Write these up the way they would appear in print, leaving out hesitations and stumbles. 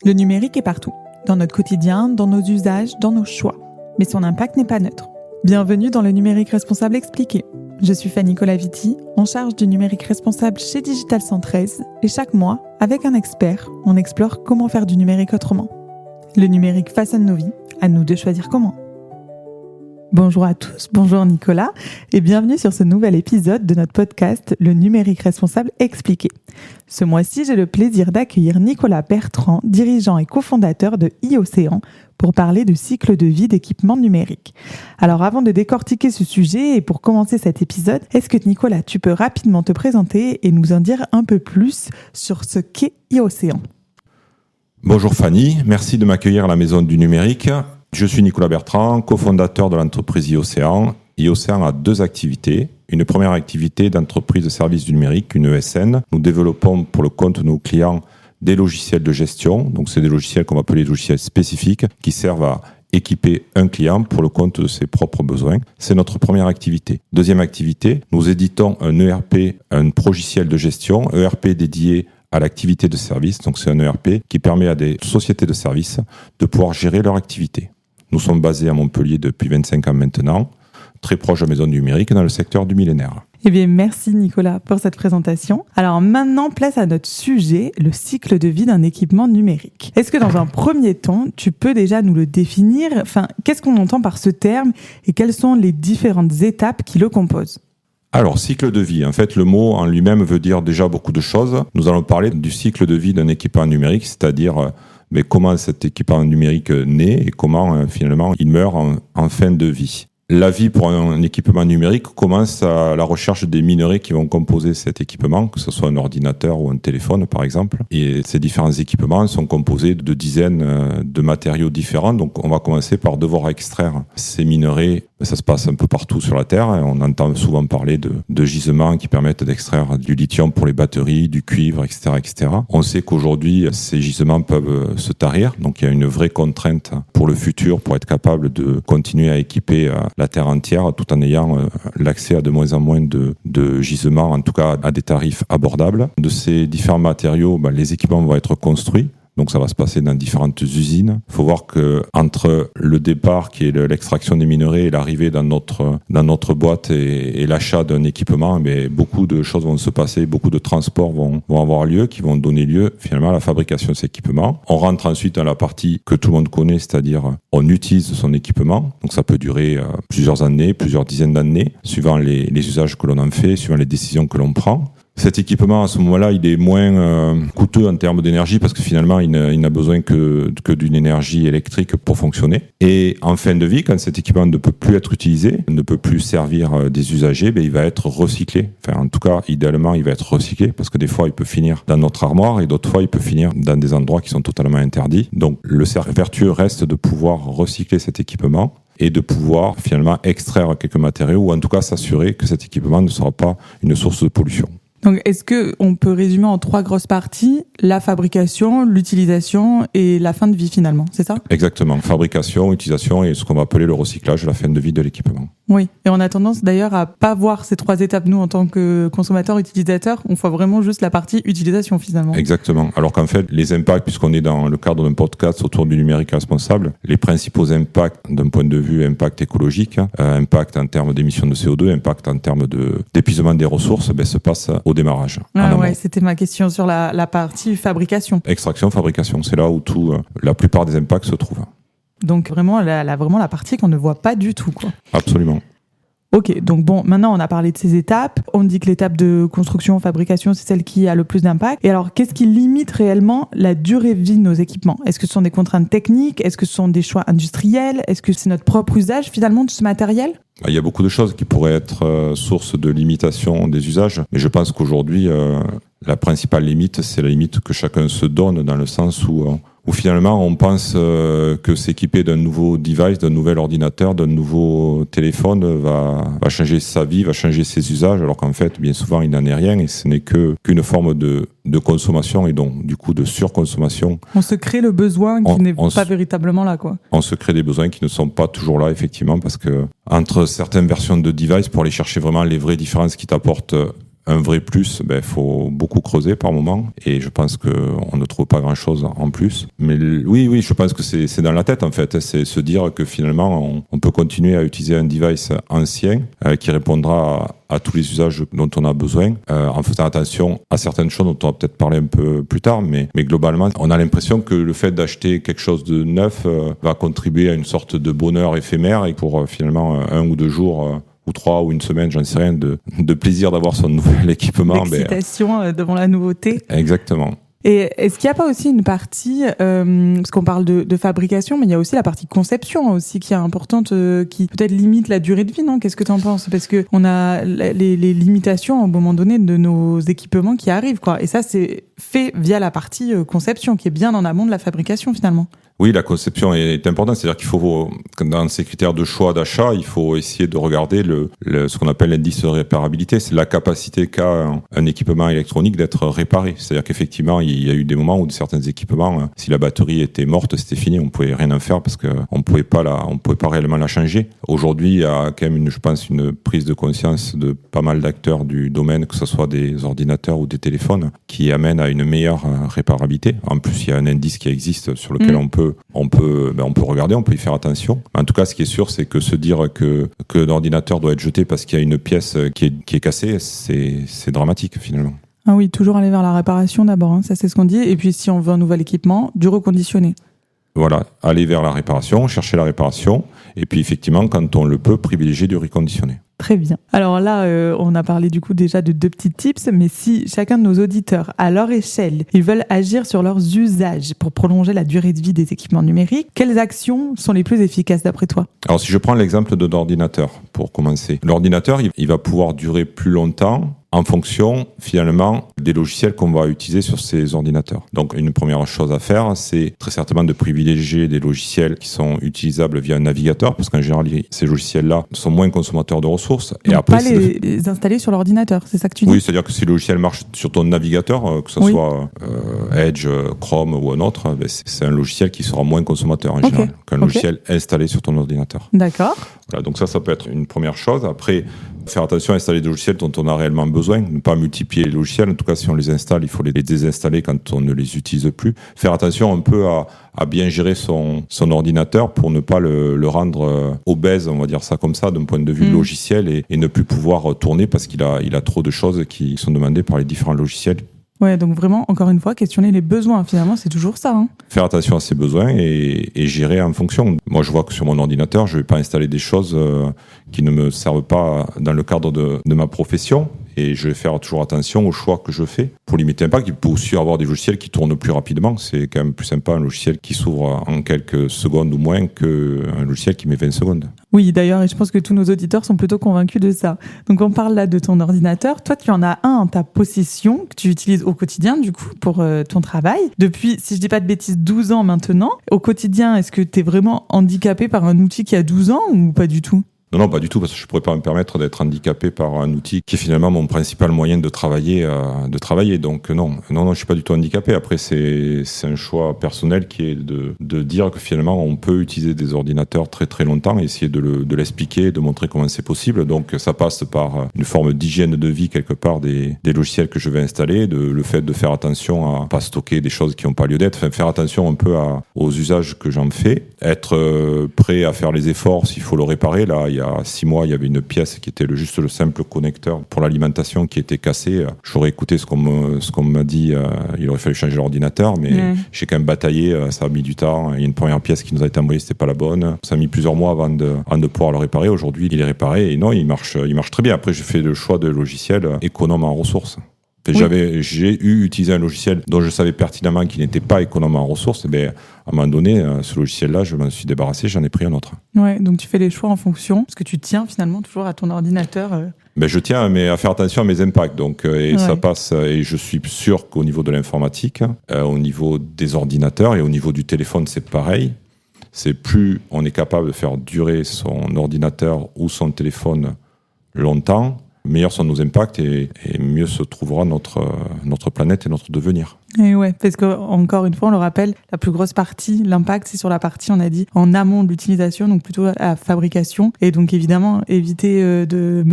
Le numérique est partout, dans notre quotidien, dans nos usages, dans nos choix. Mais son impact n'est pas neutre. Bienvenue dans le numérique responsable expliqué. Je suis Fanny Colaviti, en charge du numérique responsable chez Digital 113 et chaque mois, avec un expert, on explore comment faire du numérique autrement. Le numérique façonne nos vies, à nous de choisir comment. Bonjour à tous, bonjour Nicolas et bienvenue sur ce nouvel épisode de notre podcast Le numérique responsable expliqué. Ce mois-ci, j'ai le plaisir d'accueillir Nicolas Bertrand, dirigeant et cofondateur de e-Océan, pour parler du cycle de vie d'équipements numériques. Alors avant de décortiquer ce sujet et pour commencer cet épisode, est-ce que Nicolas, tu peux rapidement te présenter et nous en dire un peu plus sur ce qu'est e-Océan ? Bonjour Fanny, merci de m'accueillir à la Maison du Numérique. Je suis Nicolas Bertrand, cofondateur de l'entreprise e-Océan. e-Océan a deux activités. Une première activité d'entreprise de services du numérique, une ESN. Nous développons pour le compte de nos clients des logiciels de gestion. Donc c'est des logiciels qu'on va appeler des logiciels spécifiques qui servent à équiper un client pour le compte de ses propres besoins. C'est notre première activité. Deuxième activité, nous éditons un ERP, un logiciel de gestion, ERP dédié à l'activité de service. Donc c'est un ERP qui permet à des sociétés de services de pouvoir gérer leur activité. Nous sommes basés à Montpellier depuis 25 ans maintenant, très proche de la Maison du Numérique dans le secteur du millénaire. Eh bien, merci Nicolas pour cette présentation. Alors maintenant, place à notre sujet, le cycle de vie d'un équipement numérique. Est-ce que dans un premier temps, tu peux déjà nous le définir ? Enfin, qu'est-ce qu'on entend par ce terme et quelles sont les différentes étapes qui le composent ? Alors, cycle de vie, en fait, le mot en lui-même veut dire déjà beaucoup de choses. Nous allons parler du cycle de vie d'un équipement numérique, c'est-à-dire mais comment cet équipement numérique naît et comment finalement il meurt en fin de vie. La vie pour un équipement numérique commence à la recherche des minerais qui vont composer cet équipement, que ce soit un ordinateur ou un téléphone par exemple. Et ces différents équipements sont composés de dizaines de matériaux différents. Donc on va commencer par devoir extraire ces minerais. Ça se passe un peu partout sur la Terre. On entend souvent parler de gisements qui permettent d'extraire du lithium pour les batteries, du cuivre, etc., etc. On sait qu'aujourd'hui, ces gisements peuvent se tarir. Donc il y a une vraie contrainte pour le futur pour être capable de continuer à équiper la Terre entière tout en ayant l'accès à de moins en moins de gisements, en tout cas à des tarifs abordables. De ces différents matériaux, les équipements vont être construits. Donc ça va se passer dans différentes usines. Il faut voir que entre le départ, qui est l'extraction des minerais, et l'arrivée dans notre boîte et l'achat d'un équipement, mais beaucoup de choses vont se passer, beaucoup de transports vont avoir lieu, qui vont donner lieu finalement à la fabrication de cet équipement. On rentre ensuite dans la partie que tout le monde connaît, c'est-à-dire on utilise son équipement. Donc ça peut durer plusieurs années, plusieurs dizaines d'années, suivant les usages que l'on en fait, suivant les décisions que l'on prend. Cet équipement, à ce moment-là, il est moins coûteux en termes d'énergie parce que finalement, il n'a besoin que d'une énergie électrique pour fonctionner. Et en fin de vie, quand cet équipement ne peut plus être utilisé, ne peut plus servir des usagers, il va être recyclé. Enfin, en tout cas, idéalement, il va être recyclé parce que des fois, il peut finir dans notre armoire et d'autres fois, il peut finir dans des endroits qui sont totalement interdits. Donc, le cercle vertueux reste de pouvoir recycler cet équipement et de pouvoir finalement extraire quelques matériaux ou en tout cas s'assurer que cet équipement ne sera pas une source de pollution. Donc, est-ce qu'on peut résumer en 3 grosses parties, la fabrication, l'utilisation et la fin de vie finalement, c'est ça ? Exactement, fabrication, utilisation et ce qu'on va appeler le recyclage, la fin de vie de l'équipement. Oui, et on a tendance d'ailleurs à pas voir ces 3 étapes, nous, en tant que consommateurs, utilisateurs, on voit vraiment juste la partie utilisation finalement. Exactement, alors qu'en fait, les impacts, puisqu'on est dans le cadre d'un podcast autour du numérique responsable, les principaux impacts d'un point de vue impact écologique, impact en termes d'émissions de CO2, impact en termes d'épuisement des ressources, se passent au démarrage. Ah ouais, c'était ma question sur la partie fabrication. Extraction, fabrication, c'est là où la plupart des impacts se trouvent. Donc vraiment la partie qu'on ne voit pas du tout, quoi. Absolument. Ok, donc bon, maintenant on a parlé de ces étapes. On dit que l'étape de construction, fabrication, c'est celle qui a le plus d'impact. Et alors, qu'est-ce qui limite réellement la durée de vie de nos équipements ? Est-ce que ce sont des contraintes techniques ? Est-ce que ce sont des choix industriels ? Est-ce que c'est notre propre usage finalement de ce matériel ? Il y a beaucoup de choses qui pourraient être source de limitation des usages, mais je pense qu'aujourd'hui, la principale limite, c'est la limite que chacun se donne dans le sens où finalement on pense que s'équiper d'un nouveau device, d'un nouvel ordinateur, d'un nouveau téléphone va changer sa vie, va changer ses usages, alors qu'en fait, bien souvent, il n'en est rien et ce n'est qu'une forme de consommation et donc, du coup, de surconsommation. On se crée le besoin qui n'est pas véritablement là, quoi. On se crée des besoins qui ne sont pas toujours là, effectivement, parce que entre certaines versions de device, pour aller chercher vraiment les vraies différences qui t'apportent un vrai plus, faut beaucoup creuser par moment, et je pense qu'on ne trouve pas grand-chose en plus. Mais oui, je pense que c'est dans la tête en fait, c'est se dire que finalement on peut continuer à utiliser un device ancien qui répondra à tous les usages dont on a besoin, en faisant attention à certaines choses dont on va peut-être parler un peu plus tard, mais globalement, on a l'impression que le fait d'acheter quelque chose de neuf va contribuer à une sorte de bonheur éphémère, et pour finalement 1 ou 2 jours ou 3 ou une semaine, j'en sais rien, de plaisir d'avoir son nouvel équipement. L'excitation devant la nouveauté. Exactement. Et est-ce qu'il n'y a pas aussi une partie, parce qu'on parle de fabrication, mais il y a aussi la partie conception aussi qui est importante, qui peut-être limite la durée de vie, non ? Qu'est-ce que tu en penses ? Parce que on a les limitations à un moment donné de nos équipements qui arrivent, quoi. Et ça, c'est fait via la partie conception, qui est bien en amont de la fabrication finalement. Oui, la conception est importante, c'est-à-dire qu'il faut, dans ces critères de choix d'achat, il faut essayer de regarder ce qu'on appelle l'indice de réparabilité, c'est la capacité qu'a un équipement électronique d'être réparé. C'est-à-dire qu'effectivement, il y a eu des moments où certains équipements, si la batterie était morte, c'était fini, on pouvait rien en faire parce que on pouvait pas réellement la changer. Aujourd'hui, il y a quand même je pense une prise de conscience de pas mal d'acteurs du domaine, que ce soit des ordinateurs ou des téléphones, qui amènent à une meilleure réparabilité. En plus, il y a un indice qui existe sur lequel on peut regarder, on peut y faire attention. En tout cas, ce qui est sûr, c'est que se dire que l'ordinateur doit être jeté parce qu'il y a une pièce qui est cassée, c'est dramatique finalement. Ah oui, toujours aller vers la réparation d'abord, hein, ça c'est ce qu'on dit. Et puis si on veut un nouvel équipement, du reconditionner. Voilà, aller vers la réparation, chercher la réparation, et puis effectivement, quand on le peut, privilégier du reconditionné. Très bien. Alors là, on a parlé du coup déjà de 2 petits tips, mais si chacun de nos auditeurs, à leur échelle, ils veulent agir sur leurs usages pour prolonger la durée de vie des équipements numériques, quelles actions sont les plus efficaces d'après toi ? Alors si je prends l'exemple de l'ordinateur, pour commencer. L'ordinateur, il va pouvoir durer plus longtemps en fonction, finalement, des logiciels qu'on va utiliser sur ces ordinateurs. Donc, une première chose à faire, c'est très certainement de privilégier des logiciels qui sont utilisables via un navigateur, parce qu'en général, ces logiciels-là sont moins consommateurs de ressources. Et donc, après, pas les installer sur l'ordinateur, c'est ça que tu dis ? Oui, c'est-à-dire que si le logiciel marche sur ton navigateur, que ce soit Edge, Chrome ou un autre, c'est un logiciel qui sera moins consommateur en général qu'un logiciel installé sur ton ordinateur. D'accord. Voilà, donc ça peut être une première chose. Après, faire attention à installer des logiciels dont on a réellement besoin, ne pas multiplier les logiciels. En tout cas, si on les installe, il faut les désinstaller quand on ne les utilise plus. Faire attention un peu à bien gérer son ordinateur pour ne pas le rendre obèse, on va dire ça comme ça, d'un point de vue logiciel, et ne plus pouvoir tourner parce qu'il a trop de choses qui sont demandées par les différents logiciels. Ouais, donc vraiment, encore une fois, questionner les besoins. Finalement, c'est toujours ça. Hein. Faire attention à ses besoins et gérer en fonction. Moi, je vois que sur mon ordinateur, je ne vais pas installer des choses qui ne me servent pas dans le cadre de ma profession. Et je vais faire toujours attention aux choix que je fais pour limiter l'impact. Il peut aussi y avoir des logiciels qui tournent plus rapidement. C'est quand même plus sympa un logiciel qui s'ouvre en quelques secondes ou moins qu'un logiciel qui met 20 secondes. Oui, d'ailleurs, et je pense que tous nos auditeurs sont plutôt convaincus de ça. Donc, on parle là de ton ordinateur. Toi, tu en as un en ta possession que tu utilises au quotidien, du coup, pour ton travail. Depuis, si je dis pas de bêtises, 12 ans maintenant. Au quotidien, est-ce que tu es vraiment handicapé par un outil qui a 12 ans ou pas du tout ? Non, pas du tout, parce que je ne pourrais pas me permettre d'être handicapé par un outil qui est finalement mon principal moyen de travailler. Donc non, je ne suis pas du tout handicapé. Après, c'est un choix personnel qui est de dire que finalement, on peut utiliser des ordinateurs très très longtemps et essayer de l'expliquer, de montrer comment c'est possible. Donc ça passe par une forme d'hygiène de vie quelque part des logiciels que je vais installer, le fait de faire attention à ne pas stocker des choses qui n'ont pas lieu d'être, enfin, faire attention un peu aux usages que j'en fais, être prêt à faire les efforts s'il faut le réparer. Là, il y a 6 mois, il y avait une pièce qui était juste le simple connecteur pour l'alimentation qui était cassé. J'aurais écouté ce qu'on m'a dit, il aurait fallu changer l'ordinateur, mais j'ai quand même bataillé, ça a mis du temps. Il y a une première pièce qui nous a été envoyée, c'était pas la bonne. Ça a mis plusieurs mois avant de pouvoir le réparer. Aujourd'hui, il est réparé et non, il marche très bien. Après, j'ai fait le choix de logiciel économe en ressources. J'ai utilisé un logiciel dont je savais pertinemment qu'il n'était pas économe en ressources. À un moment donné, ce logiciel-là, je m'en suis débarrassé, j'en ai pris un autre. Ouais, donc tu fais les choix en fonction, parce que tu tiens finalement toujours à ton ordinateur. Je tiens à faire attention à mes impacts. Ça passe, et je suis sûr qu'au niveau de l'informatique, au niveau des ordinateurs et au niveau du téléphone, c'est pareil. C'est plus on est capable de faire durer son ordinateur ou son téléphone longtemps, meilleurs sont nos impacts et mieux se trouvera notre planète et notre devenir. Et ouais, parce que encore une fois, on le rappelle, la plus grosse partie, l'impact, c'est sur la partie, on a dit, en amont de l'utilisation, donc plutôt à la fabrication. Et donc évidemment, éviter de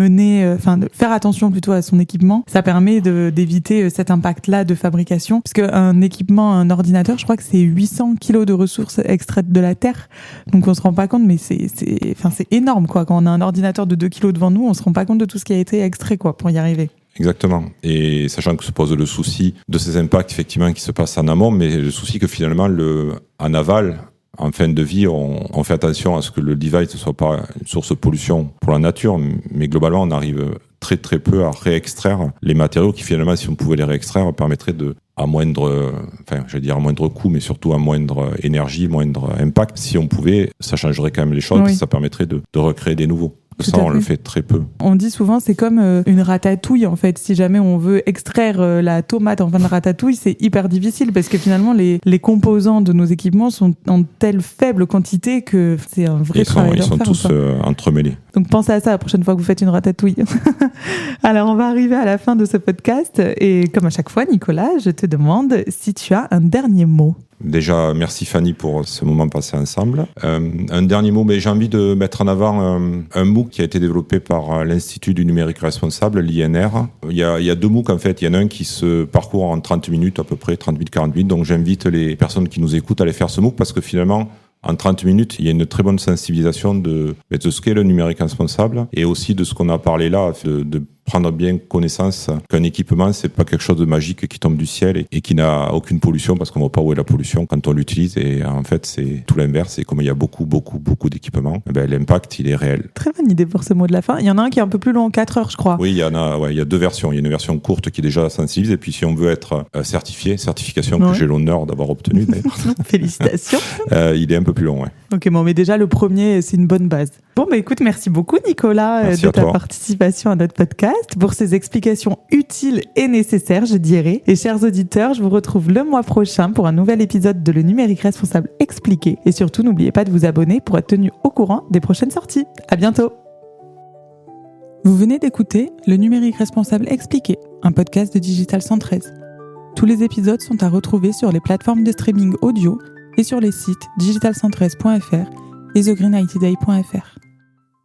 faire attention plutôt à son équipement. Ça permet d'éviter cet impact-là de fabrication, parce qu'un équipement, un ordinateur, je crois que c'est 800 kilos de ressources extraites de la terre. Donc on se rend pas compte, mais c'est énorme, quoi. Quand on a un ordinateur de 2 kilos devant nous, on se rend pas compte de tout ce qui a été extrait, quoi, pour y arriver. Exactement. Et sachant que se pose le souci de ces impacts, effectivement, qui se passent en amont, mais le souci que finalement, en aval, en fin de vie, on fait attention à ce que le device ne soit pas une source de pollution pour la nature, mais globalement, on arrive très très peu à réextraire les matériaux qui finalement, si on pouvait les réextraire, permettraient à moindre coût, mais surtout à moindre énergie, moindre impact. Si on pouvait, ça changerait quand même les choses, oui. Ça permettrait de recréer des nouveaux. Ça, on le fait très peu. On dit souvent, c'est comme une ratatouille, en fait. Si jamais on veut extraire la tomate en fin de ratatouille, c'est hyper difficile parce que finalement, les composants de nos équipements sont en telle faible quantité que c'est un vrai travail. Ils sont tous entremêlés. Donc, pensez à ça la prochaine fois que vous faites une ratatouille. Alors, on va arriver à la fin de ce podcast. Et comme à chaque fois, Nicolas, je te demande si tu as un dernier mot. Déjà, merci Fanny pour ce moment passé ensemble. Un dernier mot, mais j'ai envie de mettre en avant un MOOC qui a été développé par l'Institut du numérique responsable, l'INR. Il y a 2 MOOC en fait. Il y en a un qui se parcourt en 30 minutes, à peu près 30 minutes, 40 minutes. Donc j'invite les personnes qui nous écoutent à aller faire ce MOOC parce que finalement, en 30 minutes, il y a une très bonne sensibilisation de ce qu'est le numérique responsable et aussi de ce qu'on a parlé là, de prendre bien connaissance qu'un équipement, c'est pas quelque chose de magique qui tombe du ciel et qui n'a aucune pollution parce qu'on voit pas où est la pollution quand on l'utilise. Et en fait, c'est tout l'inverse. Et comme il y a beaucoup d'équipements, l'impact, il est réel. Très bonne idée pour ce mot de la fin. Il y en a un qui est un peu plus long, 4 heures, je crois. Oui, il y a 2 versions. Il y a une version courte qui est déjà sensibilise. Et puis, si on veut être certification que j'ai l'honneur d'avoir obtenue, d'ailleurs. Félicitations. Il est un peu plus long, ouais. Ok, bon, mais déjà, le premier, c'est une bonne base. Bon, écoute, merci beaucoup, Nicolas, de ta participation à notre podcast, pour ces explications utiles et nécessaires, je dirais. Et chers auditeurs, je vous retrouve le mois prochain pour un nouvel épisode de Le Numérique Responsable Expliqué. Et surtout, n'oubliez pas de vous abonner pour être tenu au courant des prochaines sorties. À bientôt. Vous venez d'écouter Le Numérique Responsable Expliqué, un podcast de Digital 113. Tous les épisodes sont à retrouver sur les plateformes de streaming audio et sur les sites digital113.fr et thegreenitday.fr.